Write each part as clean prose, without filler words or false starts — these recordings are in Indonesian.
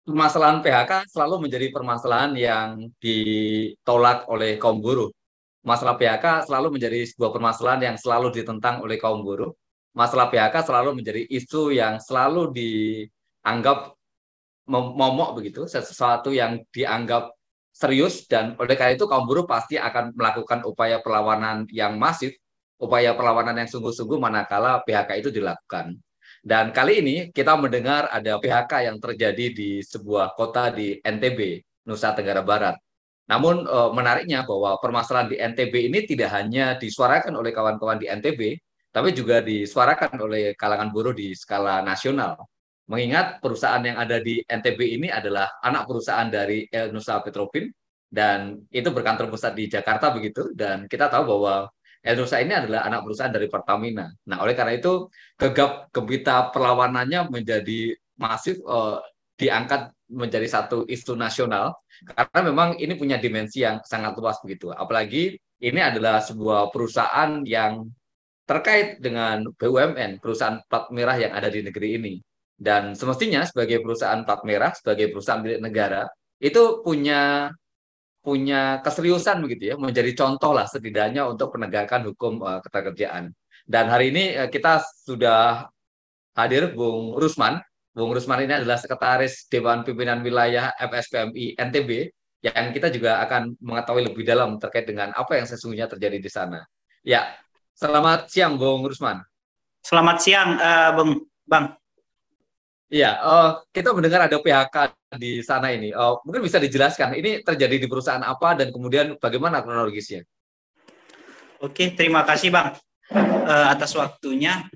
permasalahan PHK selalu menjadi permasalahan yang ditolak oleh kaum buruh. Masalah PHK selalu menjadi sebuah permasalahan yang selalu ditentang oleh kaum buruh. Masalah PHK selalu menjadi isu yang selalu dianggap momok begitu, sesuatu yang dianggap serius, dan oleh karena itu kaum buruh pasti akan melakukan upaya perlawanan yang masif, upaya perlawanan yang sungguh-sungguh manakala PHK itu dilakukan. Dan kali ini kita mendengar ada PHK yang terjadi di sebuah kota di NTB, Nusa Tenggara Barat. Namun menariknya bahwa permasalahan di NTB ini tidak hanya disuarakan oleh kawan-kawan di NTB, tapi juga disuarakan oleh kalangan buruh di skala nasional. Mengingat perusahaan yang ada di NTB ini adalah anak perusahaan dari El Nusa Petropin, dan itu berkantor pusat di Jakarta begitu, dan kita tahu bahwa El Nusa ini adalah anak perusahaan dari Pertamina. Nah, oleh karena itu gegap gempita perlawanannya menjadi masif, diangkat menjadi satu isu nasional, karena memang ini punya dimensi yang sangat luas begitu. Apalagi ini adalah sebuah perusahaan yang terkait dengan BUMN, perusahaan plat merah yang ada di negeri ini. Dan semestinya sebagai perusahaan plat merah, sebagai perusahaan milik negara, itu punya punya keseriusan begitu ya, menjadi contoh lah setidaknya untuk penegakan hukum ketenagakerjaan. Dan hari ini kita sudah hadir Bung Rusman. Bung Rusman ini adalah Sekretaris Dewan Pimpinan Wilayah FSPMI NTB, yang kita juga akan mengetahui lebih dalam terkait dengan apa yang sesungguhnya terjadi di sana. Ya, selamat siang Bung Rusman. Selamat siang, Bang. Iya, kita mendengar ada PHK di sana ini. Mungkin bisa dijelaskan, ini terjadi di perusahaan apa dan kemudian bagaimana kronologisnya? Oke, terima kasih Bang atas waktunya.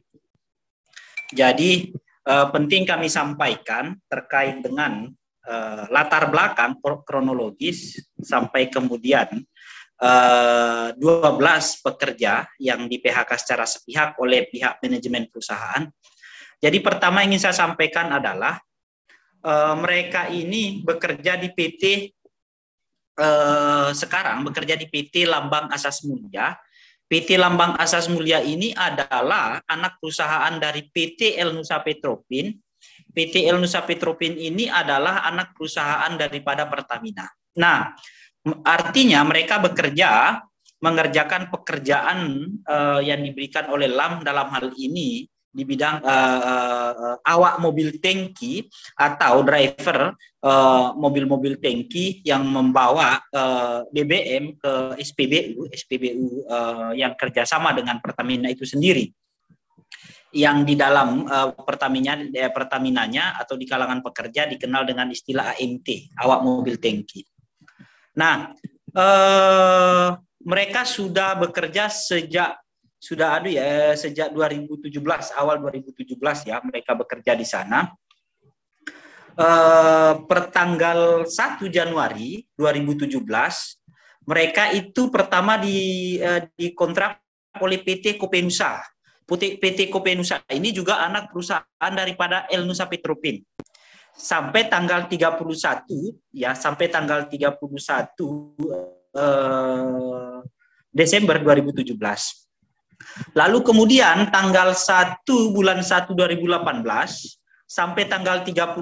Jadi penting kami sampaikan terkait dengan latar belakang kronologis sampai kemudian 12 pekerja yang di PHK secara sepihak oleh pihak manajemen perusahaan. Jadi pertama yang ingin saya sampaikan adalah mereka ini bekerja di PT sekarang bekerja di PT Lambang Asas Mulia. PT Lambang Asas Mulia ini adalah anak perusahaan dari PT El Nusa Petropin. PT El Nusa Petropin ini adalah anak perusahaan daripada Pertamina. Nah, artinya mereka mengerjakan pekerjaan yang diberikan oleh LAM dalam hal ini di bidang awak mobil tangki atau driver mobil-mobil tangki yang membawa BBM ke SPBU yang kerjasama dengan Pertamina itu sendiri, yang di dalam Pertaminanya atau di kalangan pekerja dikenal dengan istilah AMT, awak mobil tangki. Nah, mereka sudah bekerja sejak 2017, awal 2017 ya, mereka bekerja di sana. Pertanggal 1 Januari 2017 mereka itu pertama dikontrak oleh PT Kopenusa. PT Kopenusa ini juga anak perusahaan daripada El Nusa Petropin. Sampai tanggal 31 Desember 2017. Lalu kemudian tanggal 1 bulan 1 2018 sampai tanggal 31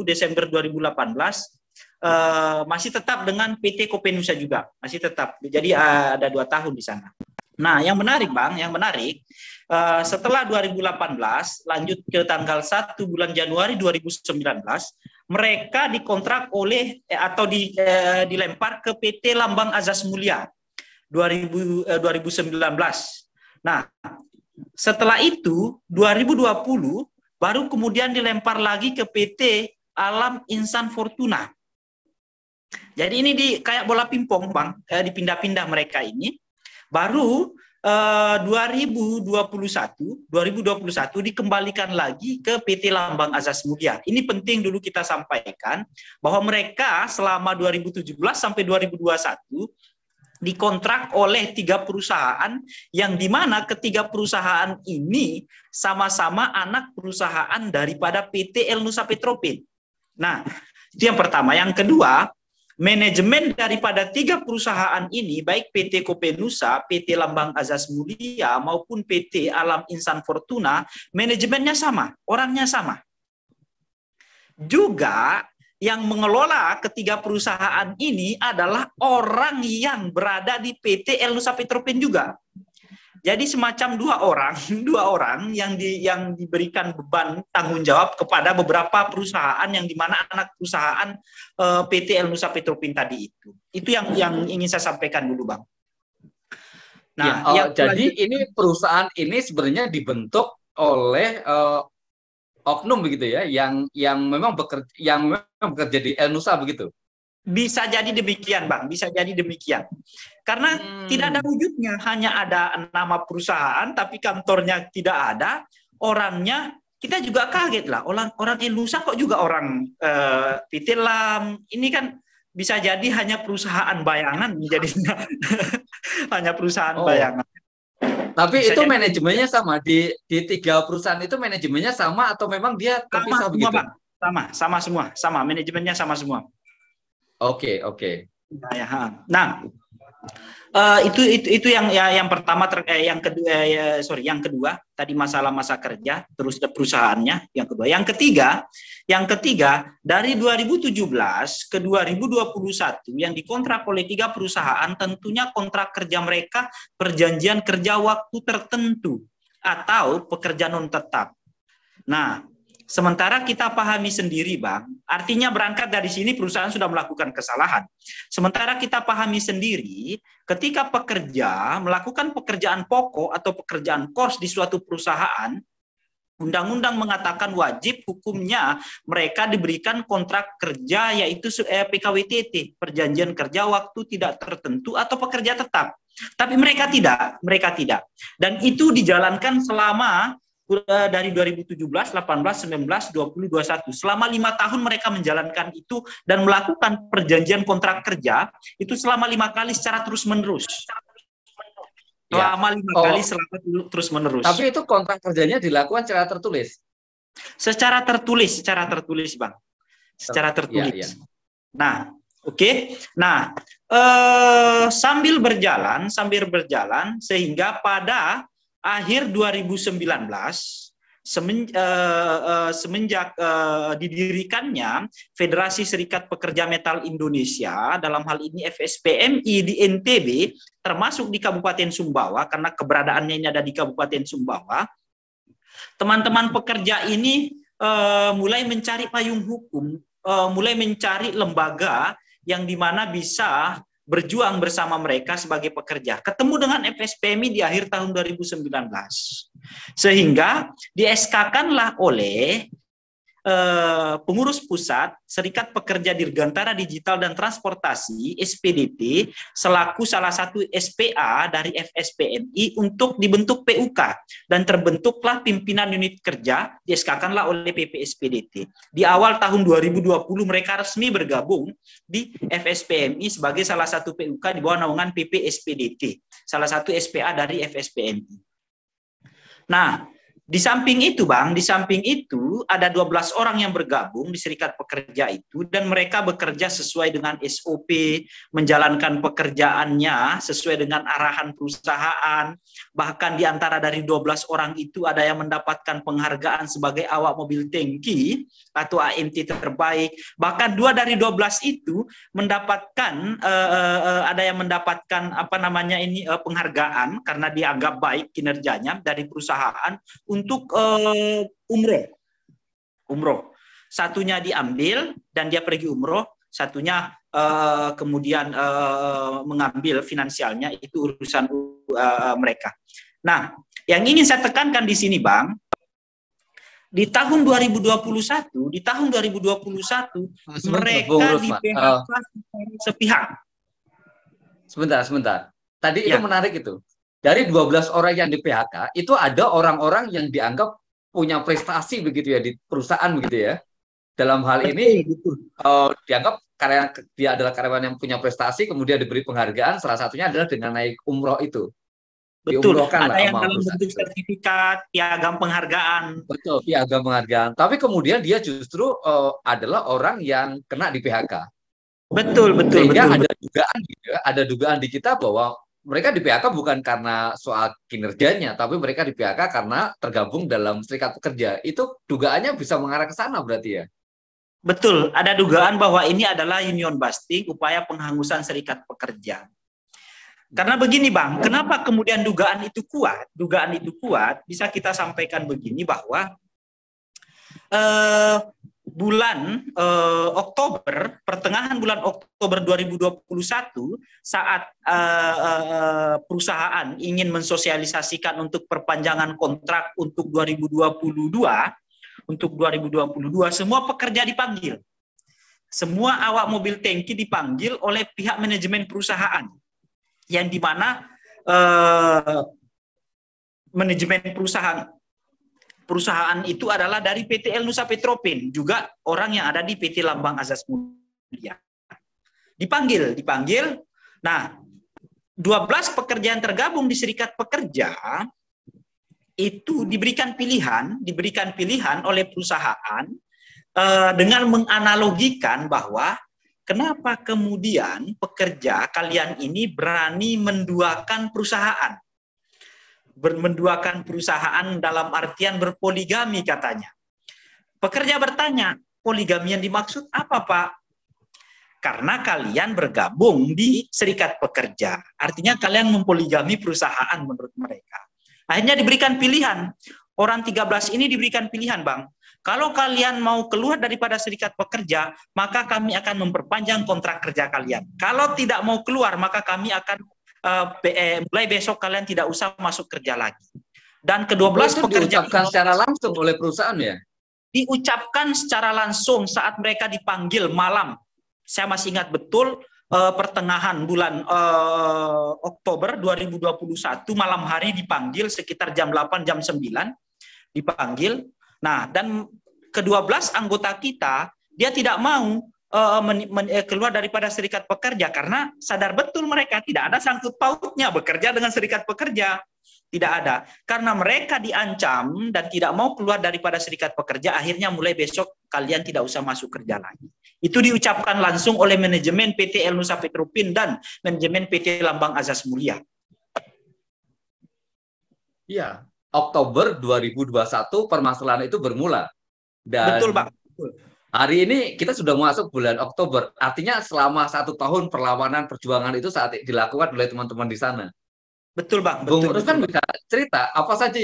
Desember 2018 masih tetap dengan PT Kopenusa juga, masih tetap. Jadi ada 2 tahun di sana. Nah, yang menarik Bang, setelah 2018 lanjut ke tanggal 1 bulan Januari 2019, mereka dikontrak atau dilempar ke PT Lambang Asas Mulia 2019. Nah, setelah itu 2020 baru kemudian dilempar lagi ke PT Alam Insan Fortuna. Jadi ini kayak bola pingpong Bang, dipindah-pindah mereka ini. Baru 2021 dikembalikan lagi ke PT Lambang Asas Mulia. Ini penting dulu kita sampaikan bahwa mereka selama 2017 sampai 2021 dikontrak oleh 3 perusahaan, yang dimana ketiga perusahaan ini sama-sama anak perusahaan daripada PT El Nusa Petropin. Nah, itu yang pertama. Yang kedua, manajemen daripada 3 perusahaan ini, baik PT Kopenusa, PT Lambang Asas Mulia, maupun PT Alam Insan Fortuna, manajemennya sama, orangnya sama. Juga yang mengelola ketiga perusahaan ini adalah orang yang berada di PT El Nusa Petropin juga. Jadi semacam dua orang yang diberikan beban tanggung jawab kepada beberapa perusahaan yang di mana anak perusahaan PT El Nusa Petropin tadi itu. Itu yang ingin saya sampaikan dulu, Bang. Nah, jadi ini perusahaan ini sebenarnya dibentuk oleh oknum begitu ya, yang memang bekerja di El Nusa begitu. Bisa jadi demikian, Bang. Bisa jadi demikian. Karena tidak ada wujudnya, hanya ada nama perusahaan, tapi kantornya tidak ada, orangnya kita juga kaget lah. Orang Nusa kok juga orang PT LAM. Ini kan bisa jadi hanya perusahaan bayangan, jadinya hanya perusahaan bayangan. Tapi bisa itu manajemennya sama di tiga perusahaan itu, manajemennya sama atau memang dia terpisah sama, begitu? Bang. Sama semua, sama manajemennya sama semua. Oke. Nah, itu yang pertama, yang kedua tadi masalah masa kerja, terus perusahaannya. Yang ketiga dari 2017 ke 2021 yang dikontrak oleh 3 perusahaan, tentunya kontrak kerja mereka perjanjian kerja waktu tertentu atau pekerja non tetap. Nah, sementara kita pahami sendiri, Bang, artinya berangkat dari sini perusahaan sudah melakukan kesalahan. Sementara kita pahami sendiri, ketika pekerja melakukan pekerjaan pokok atau pekerjaan kos di suatu perusahaan, undang-undang mengatakan wajib hukumnya mereka diberikan kontrak kerja, yaitu PKWTT, perjanjian kerja waktu tidak tertentu atau pekerja tetap. Tapi mereka tidak. Dan itu dijalankan selama dari 2017, 18, 19, 20, 21. Selama 5 tahun mereka menjalankan itu dan melakukan perjanjian kontrak kerja itu selama 5 kali secara terus-menerus. Selama 5 kali selama terus-menerus. Tapi itu kontrak kerjanya dilakukan secara tertulis? Secara tertulis, Bang. Secara tertulis. Nah, oke. Nah, sambil berjalan sehingga pada akhir 2019 semenjak didirikannya Federasi Serikat Pekerja Metal Indonesia, dalam hal ini FSPMI di NTB, termasuk di Kabupaten Sumbawa, karena keberadaannya ini ada di Kabupaten Sumbawa, teman-teman pekerja ini mulai mencari payung hukum, mulai mencari lembaga yang dimana bisa berjuang bersama mereka sebagai pekerja. Ketemu dengan FSPMI di akhir tahun 2019. Sehingga di-SK-kanlah oleh pengurus pusat Serikat Pekerja Dirgantara Digital dan Transportasi (SPDT) selaku salah satu SPA dari FSPMI untuk dibentuk PUK, dan terbentuklah pimpinan unit kerja, di-SK-kanlah oleh PPSPDT. Di awal tahun 2020 mereka resmi bergabung di FSPMI sebagai salah satu PUK di bawah naungan PPSPDT, salah satu SPA dari FSPMI. Nah, di samping itu, Bang, ada 12 orang yang bergabung di serikat pekerja itu, dan mereka bekerja sesuai dengan SOP, menjalankan pekerjaannya sesuai dengan arahan perusahaan. Bahkan di antara dari 12 orang itu ada yang mendapatkan penghargaan sebagai awak mobil tangki atau AMT terbaik. Bahkan 2 dari 12 itu mendapatkan ada yang mendapatkan penghargaan karena dianggap baik kinerjanya dari perusahaan untuk umroh. Satunya diambil dan dia pergi umroh, satunya kemudian mengambil finansialnya, itu urusan mereka. Nah, yang ingin saya tekankan di sini, Bang, di tahun 2021 mereka di PHK sepihak. Sebentar. Tadi itu menarik itu. Dari 12 orang yang di PHK, itu ada orang-orang yang dianggap punya prestasi begitu ya di perusahaan begitu ya. Dalam hal ini dianggap dia adalah karyawan yang punya prestasi, kemudian diberi penghargaan, salah satunya adalah dengan naik umroh itu. Betul, ada yang dalam bentuk sertifikat, piagam penghargaan. Betul, piagam penghargaan. Tapi kemudian dia justru adalah orang yang kena di PHK. Betul. Sehingga ada dugaan di kita bahwa mereka di PHK bukan karena soal kinerjanya, tapi mereka di PHK karena tergabung dalam serikat pekerja. Itu dugaannya bisa mengarah ke sana berarti ya? Betul, ada dugaan bahwa ini adalah union busting, upaya penghangusan serikat pekerja. Karena begini Bang, kenapa kemudian dugaan itu kuat? Dugaan itu kuat, bisa kita sampaikan begini bahwa bulan Oktober, pertengahan bulan Oktober 2021, saat perusahaan ingin mensosialisasikan untuk perpanjangan kontrak untuk 2022, semua pekerja dipanggil. Semua awak mobil tangki dipanggil oleh pihak manajemen perusahaan, yang dimana manajemen perusahaan itu adalah dari PT El Nusa Petropin, juga orang yang ada di PT Lambang Asas Mulia. Dipanggil. Nah, 12 pekerja yang tergabung di serikat pekerja itu diberikan pilihan oleh perusahaan dengan menganalogikan bahwa kenapa kemudian pekerja kalian ini berani menduakan perusahaan. Menduakan perusahaan dalam artian berpoligami katanya. Pekerja bertanya, poligami yang dimaksud apa Pak? Karena kalian bergabung di serikat pekerja. Artinya kalian mempoligami perusahaan menurut mereka. Akhirnya diberikan pilihan. Orang 13 ini diberikan pilihan, Bang. Kalau kalian mau keluar daripada serikat pekerja, maka kami akan memperpanjang kontrak kerja kalian. Kalau tidak mau keluar, maka kami akan mulai besok kalian tidak usah masuk kerja lagi. Dan ke-12 pekerja diucapkan secara langsung oleh perusahaan ya? Diucapkan secara langsung saat mereka dipanggil malam. Saya masih ingat betul pertengahan bulan Oktober 2021 malam hari dipanggil sekitar jam 8 jam 9 dipanggil. Nah, dan ke-12 anggota kita dia tidak mau keluar daripada serikat pekerja karena sadar betul mereka tidak ada sangkut pautnya bekerja dengan serikat pekerja. Tidak ada. Karena mereka diancam dan tidak mau keluar daripada serikat pekerja, akhirnya mulai besok kalian tidak usah masuk kerja lagi. Itu diucapkan langsung oleh manajemen PT El Nusa Petropin dan manajemen PT Lambang Asas Mulia. Iya, Oktober 2021 permasalahan itu bermula. Dan betul, Pak. Hari ini kita sudah masuk bulan Oktober. Artinya selama 1 tahun perlawanan perjuangan itu saat dilakukan oleh teman-teman di sana. Betul, Bang. Bung Rus kan bisa cerita apa saja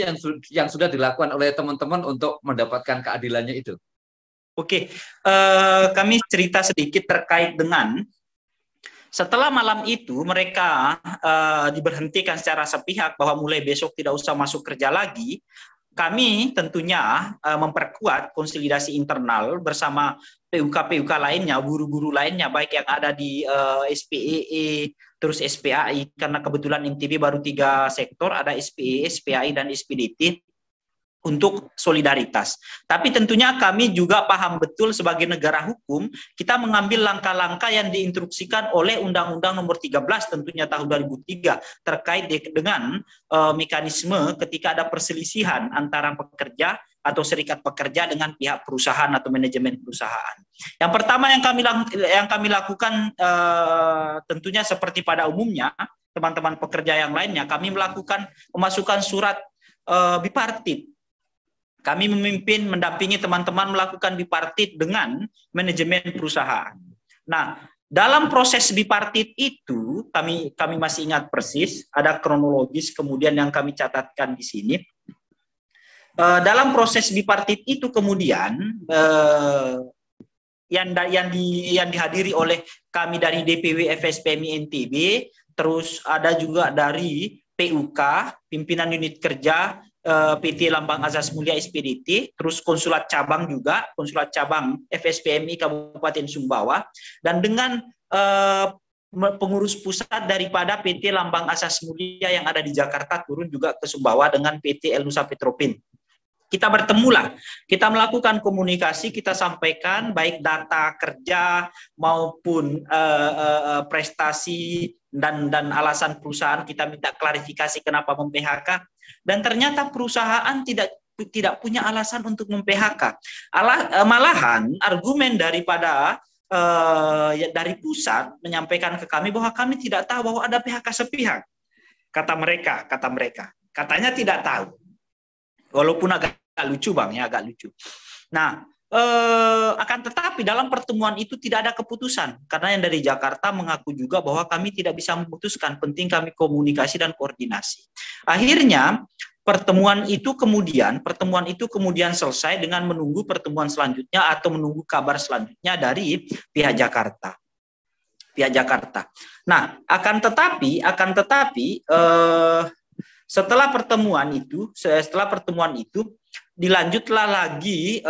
yang sudah dilakukan oleh teman-teman untuk mendapatkan keadilannya itu. Oke, kami cerita sedikit terkait dengan setelah malam itu mereka diberhentikan secara sepihak bahwa mulai besok tidak usah masuk kerja lagi. Kami tentunya memperkuat konsolidasi internal bersama PUK lainnya, guru-guru lainnya, baik yang ada di SPEE, terus SPAI, karena kebetulan NTB baru 3 sektor, ada SPEE, SPAI, dan SPDT, untuk solidaritas. Tapi tentunya kami juga paham betul sebagai negara hukum, kita mengambil langkah-langkah yang diinstruksikan oleh Undang-Undang Nomor 13 tentunya tahun 2003 terkait dengan mekanisme ketika ada perselisihan antara pekerja atau serikat pekerja dengan pihak perusahaan atau manajemen perusahaan. Yang pertama yang kami lakukan tentunya seperti pada umumnya teman-teman pekerja yang lainnya, kami melakukan pemasukan surat bipartit. Kami memimpin, mendampingi teman-teman melakukan bipartit dengan manajemen perusahaan. Nah, dalam proses bipartit itu, kami masih ingat persis, ada kronologis kemudian yang kami catatkan di sini. Dalam proses bipartit itu kemudian yang dihadiri oleh kami dari DPW FSPMI NTB, terus ada juga dari PUK, pimpinan unit kerja PT Lambang Asas Mulia SPDT, terus konsulat cabang juga, konsulat cabang FSPMI Kabupaten Sumbawa, dan dengan pengurus pusat daripada PT Lambang Asas Mulia yang ada di Jakarta turun juga ke Sumbawa dengan PT El Nusa Petropin. Kita bertemulah, kita melakukan komunikasi, kita sampaikan baik data kerja maupun prestasi dan alasan perusahaan, kita minta klarifikasi kenapa mem-PHK, dan ternyata perusahaan tidak punya alasan untuk mem-PHK. Malahan argumen daripada dari pusat menyampaikan ke kami bahwa kami tidak tahu bahwa ada PHK sepihak. Kata mereka, katanya tidak tahu. Walaupun agak lucu Bang, ya agak lucu. Nah, akan tetapi dalam pertemuan itu tidak ada keputusan, karena yang dari Jakarta mengaku juga bahwa kami tidak bisa memutuskan, penting kami komunikasi dan koordinasi. Akhirnya pertemuan itu kemudian selesai dengan menunggu pertemuan selanjutnya atau menunggu kabar selanjutnya dari pihak Jakarta. Nah, akan tetapi setelah pertemuan itu dilanjutlah lagi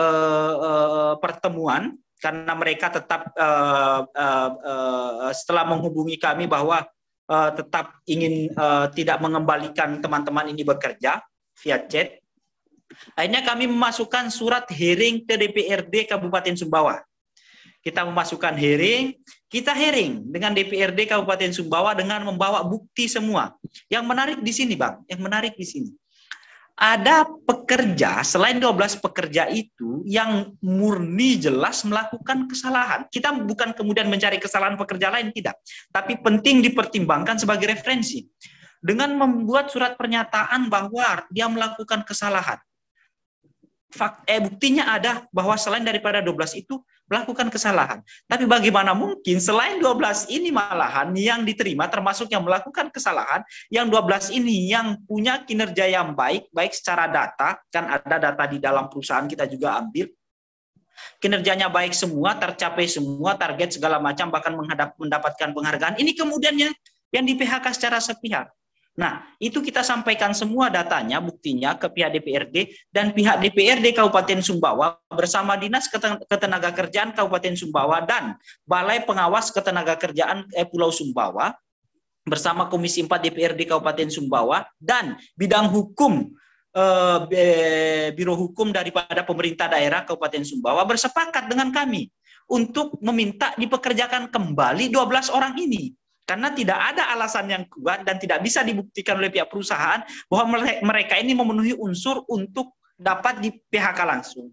pertemuan, karena mereka tetap setelah menghubungi kami bahwa tetap ingin tidak mengembalikan teman-teman ini bekerja via chat. Akhirnya kami memasukkan surat hearing ke DPRD Kabupaten Sumbawa. Kita memasukkan kita hearing dengan DPRD Kabupaten Sumbawa dengan membawa bukti semua. Yang menarik di sini, Bang, ada pekerja, selain 12 pekerja itu yang murni jelas melakukan kesalahan. Kita bukan kemudian mencari kesalahan pekerja lain, tidak. Tapi penting dipertimbangkan sebagai referensi. Dengan membuat surat pernyataan bahwa dia melakukan kesalahan. Buktinya ada bahwa selain daripada 12 itu melakukan kesalahan. Tapi bagaimana mungkin selain 12 ini malahan yang diterima termasuk yang melakukan kesalahan, yang 12 ini yang punya kinerja yang baik secara data, kan ada data di dalam perusahaan kita juga ambil, kinerjanya baik semua, tercapai semua, target segala macam, bahkan mendapatkan penghargaan. Ini kemudian yang di PHK secara sepihak. Nah, itu kita sampaikan semua datanya, buktinya ke pihak DPRD, dan pihak DPRD Kabupaten Sumbawa bersama Dinas Ketenagakerjaan Kabupaten Sumbawa dan Balai Pengawas Ketenagakerjaan Pulau Sumbawa bersama Komisi 4 DPRD Kabupaten Sumbawa dan bidang hukum Biro Hukum daripada pemerintah daerah Kabupaten Sumbawa bersepakat dengan kami untuk meminta dipekerjakan kembali 12 orang ini. Karena tidak ada alasan yang kuat dan tidak bisa dibuktikan oleh pihak perusahaan bahwa mereka ini memenuhi unsur untuk dapat di PHK langsung.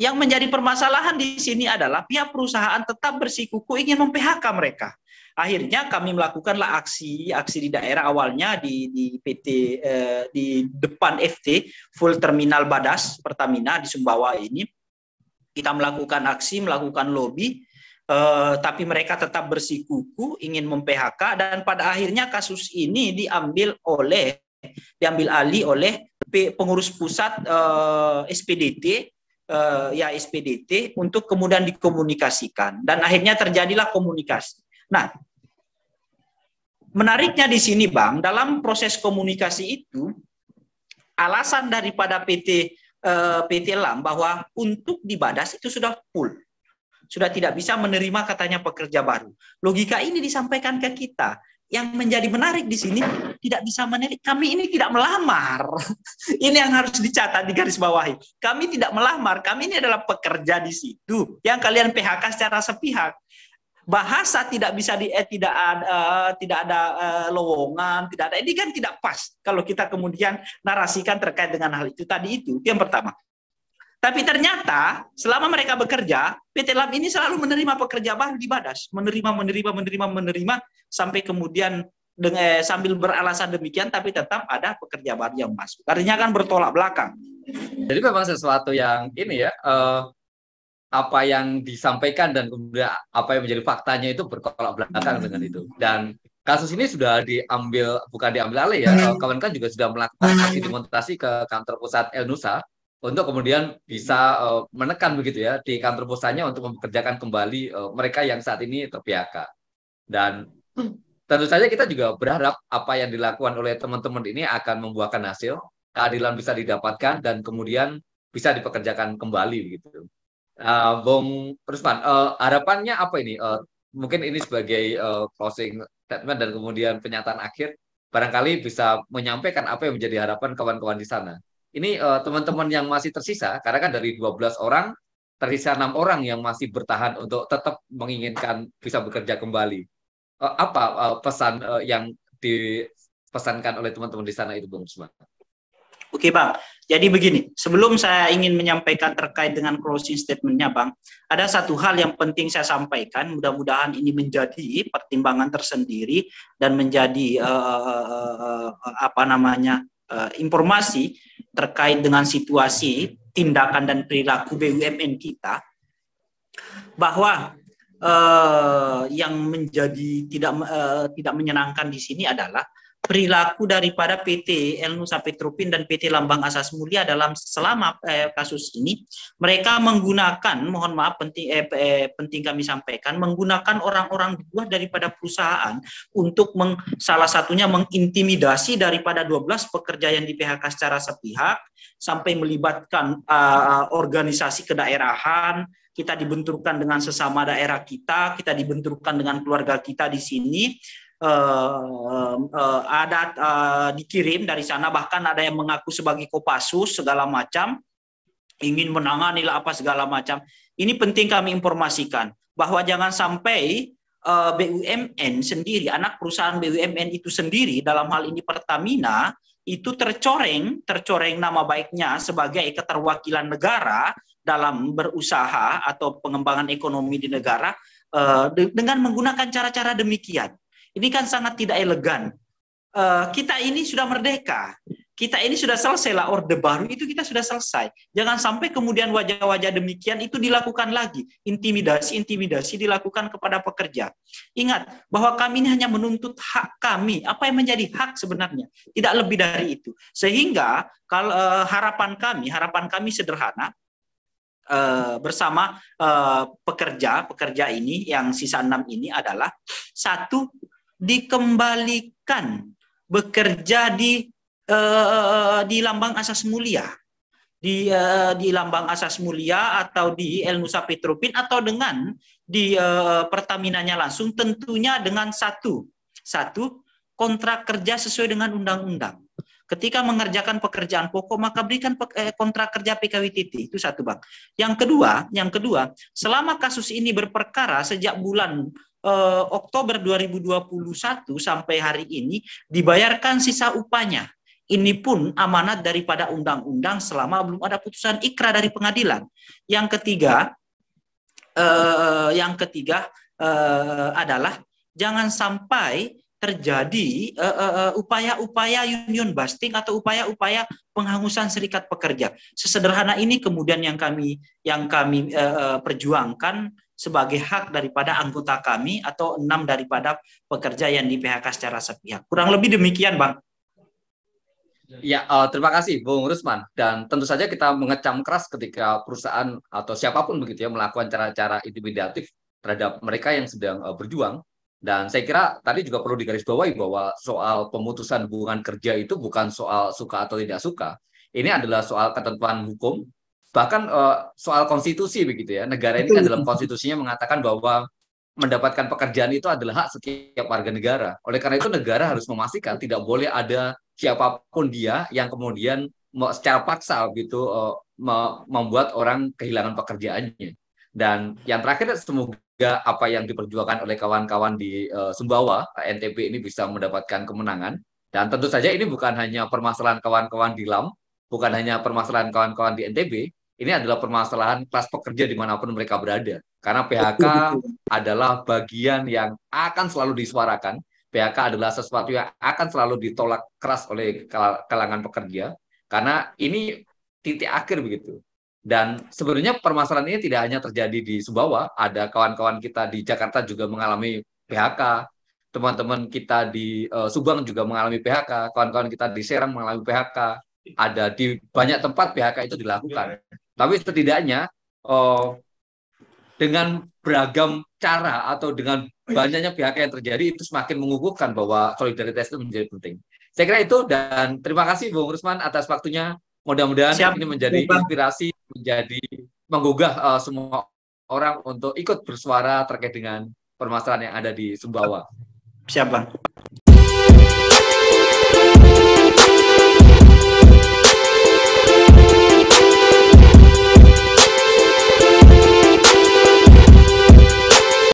Yang menjadi permasalahan di sini adalah pihak perusahaan tetap bersikukuh ingin mem-PHK mereka. Akhirnya kami melakukanlah aksi di daerah, awalnya di PT di depan FT Full Terminal Badas Pertamina di Sumbawa ini. Kita melakukan aksi, melakukan lobby. Tapi mereka tetap bersikukuh ingin mem-PHK, dan pada akhirnya kasus ini diambil alih oleh pengurus pusat SPDT untuk kemudian dikomunikasikan, dan akhirnya terjadilah komunikasi. Nah, menariknya di sini, Bang, dalam proses komunikasi itu alasan daripada PT LAM bahwa untuk di Badas itu sudah full. Sudah tidak bisa menerima katanya pekerja baru. Logika ini disampaikan ke kita. Yang menjadi menarik di sini tidak bisa menarik. Kami ini tidak melamar. Ini yang harus dicatat, di garis bawahi. Kami tidak melamar. Kami ini adalah pekerja di situ. Yang kalian PHK secara sepihak. Bahasa tidak bisa tidak ada lowongan, tidak ada. Ini kan tidak pas kalau kita kemudian narasikan terkait dengan hal itu tadi itu. Yang pertama. Tapi ternyata selama mereka bekerja, PT LAM ini selalu menerima pekerja baru di Badas, menerima sampai kemudian sambil beralasan demikian, tapi tetap ada pekerja baru yang masuk. Artinya kan bertolak belakang. Jadi memang sesuatu yang ini ya, apa yang disampaikan dan kemudian apa yang menjadi faktanya itu bertolak belakang dengan itu. Dan kasus ini sudah bukan diambil alih ya, kawan kan juga sudah melakukan aksi demonstrasi ke kantor pusat El-Nusa untuk kemudian bisa menekan begitu ya di kantor pusatnya untuk mempekerjakan kembali mereka yang saat ini ter-PHK. Dan tentu saja kita juga berharap apa yang dilakukan oleh teman-teman ini akan membuahkan hasil, keadilan bisa didapatkan dan kemudian bisa dipekerjakan kembali begitu. Bung Rusman, harapannya apa ini? Mungkin ini sebagai closing statement dan kemudian pernyataan akhir, barangkali bisa menyampaikan apa yang menjadi harapan kawan-kawan di sana. Ini teman-teman yang masih tersisa, karena kan dari 12 orang, tersisa 6 orang yang masih bertahan untuk tetap menginginkan bisa bekerja kembali. Apa pesan yang dipesankan oleh teman-teman di sana itu, Bung Rusman? Oke, Bang. Jadi begini, sebelum saya ingin menyampaikan terkait dengan closing statement-nya, Bang, ada satu hal yang penting saya sampaikan, mudah-mudahan ini menjadi pertimbangan tersendiri dan menjadi informasi terkait dengan situasi tindakan dan perilaku BUMN kita, bahwa yang menjadi tidak menyenangkan di sini adalah perilaku daripada PT El Nusa Petropin dan PT Lambang Asas Mulia selama kasus ini. Mereka menggunakan, mohon maaf, penting kami sampaikan, menggunakan orang-orang di luar daripada perusahaan untuk salah satunya mengintimidasi daripada 12 pekerja yang di PHK secara sepihak, sampai melibatkan organisasi kedaerahan. Kita dibenturkan dengan sesama daerah kita dibenturkan dengan keluarga kita di sini. Ada dikirim dari sana, bahkan ada yang mengaku sebagai Kopassus segala macam, ingin menangani apa segala macam. Ini penting kami informasikan bahwa jangan sampai BUMN sendiri, anak perusahaan BUMN itu sendiri, dalam hal ini Pertamina, itu tercoreng nama baiknya sebagai keterwakilan negara dalam berusaha atau pengembangan ekonomi di negara dengan menggunakan cara-cara demikian. Ini kan sangat tidak elegan. Kita ini sudah merdeka. Kita ini sudah selesai lah, Orde Baru itu kita sudah selesai. Jangan sampai kemudian wajah-wajah demikian itu dilakukan lagi. Intimidasi dilakukan kepada pekerja. Ingat bahwa kami ini hanya menuntut hak kami. Apa yang menjadi hak sebenarnya? Tidak lebih dari itu. Sehingga kalau harapan kami sederhana, bersama pekerja ini yang sisa 6 ini adalah, satu, dikembalikan bekerja di Lambang Asas Mulia, di Lambang Asas Mulia atau di El Nusa Petropin, atau dengan di Pertaminanya langsung, tentunya dengan satu kontrak kerja sesuai dengan undang-undang. Ketika mengerjakan pekerjaan pokok, maka berikan kontrak kerja PKWTT. Itu satu, Bang. Yang kedua, selama kasus ini berperkara sejak bulan Oktober 2021 sampai hari ini, dibayarkan sisa upahnya. Ini pun amanat daripada undang-undang selama belum ada putusan ikra dari pengadilan. Yang ketiga adalah jangan sampai terjadi upaya-upaya union busting atau upaya-upaya penghangusan serikat pekerja. Sesederhana ini kemudian yang kami perjuangkan sebagai hak daripada anggota kami atau 6 daripada pekerja yang di PHK secara sepihak. Kurang lebih demikian, Bang. Ya, terima kasih Bung Rusman. Dan tentu saja kita mengecam keras ketika perusahaan atau siapapun begitu ya melakukan cara-cara intimidatif terhadap mereka yang sedang berjuang. Dan saya kira tadi juga perlu digarisbawahi bahwa soal pemutusan hubungan kerja itu bukan soal suka atau tidak suka. Ini adalah soal ketentuan hukum, bahkan soal konstitusi begitu ya. Negara ini kan dalam konstitusinya mengatakan bahwa mendapatkan pekerjaan itu adalah hak setiap warga negara. Oleh karena itu negara harus memastikan tidak boleh ada siapapun dia yang kemudian secara paksa gitu membuat orang kehilangan pekerjaannya. Dan yang terakhir, semoga apa yang diperjuangkan oleh kawan-kawan di Sumbawa, NTB ini bisa mendapatkan kemenangan. Dan tentu saja ini bukan hanya permasalahan kawan-kawan di LAM, bukan hanya permasalahan kawan-kawan di NTB, ini adalah permasalahan kelas pekerja dimanapun mereka berada. Karena PHK adalah bagian yang akan selalu disuarakan. PHK adalah sesuatu yang akan selalu ditolak keras oleh kalangan pekerja. Karena ini titik akhir begitu. Dan sebenarnya permasalahan ini tidak hanya terjadi di Sumbawa, ada kawan-kawan kita di Jakarta juga mengalami PHK, teman-teman kita di Subang juga mengalami PHK, kawan-kawan kita di Serang mengalami PHK, ada di banyak tempat PHK itu dilakukan. Tapi setidaknya dengan beragam cara atau dengan banyaknya PHK yang terjadi itu semakin mengukuhkan bahwa solidaritas itu menjadi penting. Saya kira itu, dan terima kasih Bung Rusman atas waktunya. Mudah-mudahan ini menjadi inspirasi, menjadi menggugah semua orang untuk ikut bersuara terkait dengan permasalahan yang ada di Sumbawa. Siap, Bang.